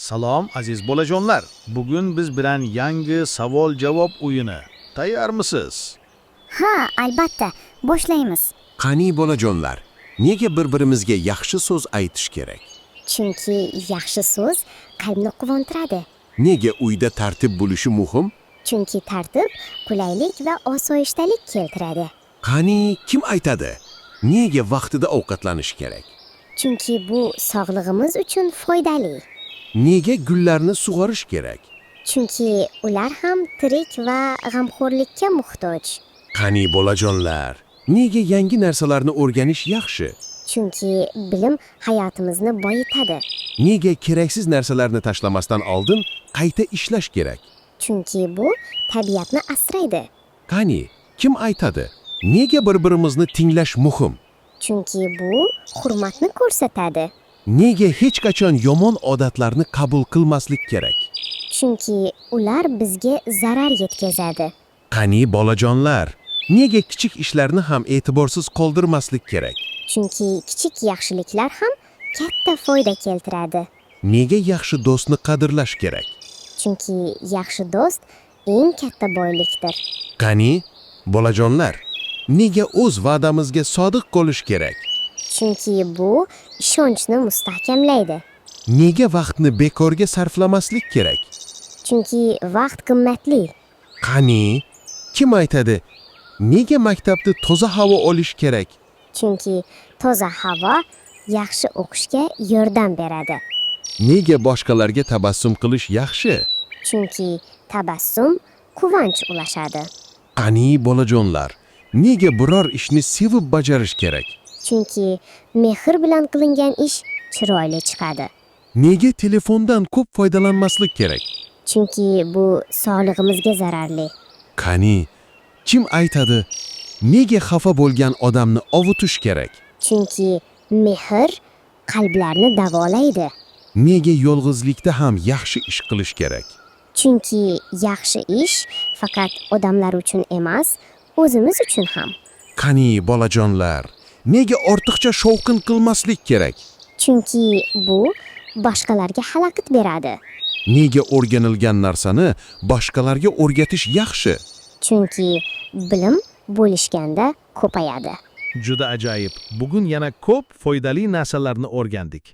Salom aziz bolajonlar. Bugun biz bilan yangi savol-javob o'yini. Tayyormisiz? Ha, albatta. Boshlaymiz. Qani bolajonlar, nega bir-birimizga yaxshi so'z aytish kerak? Chunki yaxshi so'z qalbni quvontiradi. Nega uyda tartib bo'lishi muhim? Chunki tartib qulaylik va osoyishtalik keltiradi. Qani kim aytadi? Nega vaqtida ovqatlanish kerak? Chunki bu sog'lig'imiz uchun foydali. Nega gullarni sug'orish kerak? Chunki ular ham tirik va g'amxo'rlikka muhtoj. Qani bolajonlar, nega yangi narsalarni o'rganish yaxshi? Chunki bilim hayotimizni boyitadi. Nega keraksiz narsalarni tashlamasdan oldin qayta ishlash kerak? Chunki bu tabiatni asraydi. Qani kim aytadi? Nega bir-birimizni tinglash muhim? Chunki bu hurmatni ko'rsatadi. Nega hech qachon yomon odatlarni qabul qilmaslik kerak? Chunki ular bizga zarar yetkazadi. Qani bolajonlar, nega kichik ishlarni ham e'tiborsiz qoldirmaslik kerak? Chunki kichik yaxshiliklar ham katta foyda keltiradi. Nega yaxshi do'stni qadrlash kerak? Chunki yaxshi do'st eng katta boylikdir. Qani bolajonlar, nega o'z va'damizga sodiq bo'lish kerak? Chunki bu ishonchni mustahkamlaydi. Nega vaqtni bekorga sarflamaslik kerak? Chunki vaqt qimmatli. Qani kim aytadi? Nega maktabda toza havo olish kerak? Chunki toza havo yaxshi o'qishga yordam beradi. Nega boshqalarga tabassum qilish yaxshi? Chunki tabassum quvonch ulashadi. Qani bolajonlar, nega biror ishni sevib bajarish kerak? Chunki mehr bilan qilingan ish chiroyli chiqadi. Nega telefondan ko'p foydalanmaslik kerak? Chunki bu sog'lig'imizga zararli. Qani kim aytadi? Nega xafa bo'lgan odamni ovutish kerak? Chunki mehr qalblarni davolaydi. Nega yolg'izlikda ham yaxshi ish qilish kerak? Chunki yaxshi ish faqat odamlar uchun emas, o'zimiz uchun ham. Qani bolajonlar, nega ortiqcha shovqin qilmaslik kerak? Chunki bu boshqalarga xalaqit beradi. Nega o'rganilgan narsani boshqalarga o'rgatish yaxshi? Chunki bilim bo'lishganda ko'payadi. Juda ajoyib. Bugun yana ko'p foydali narsalarni o'rgandik.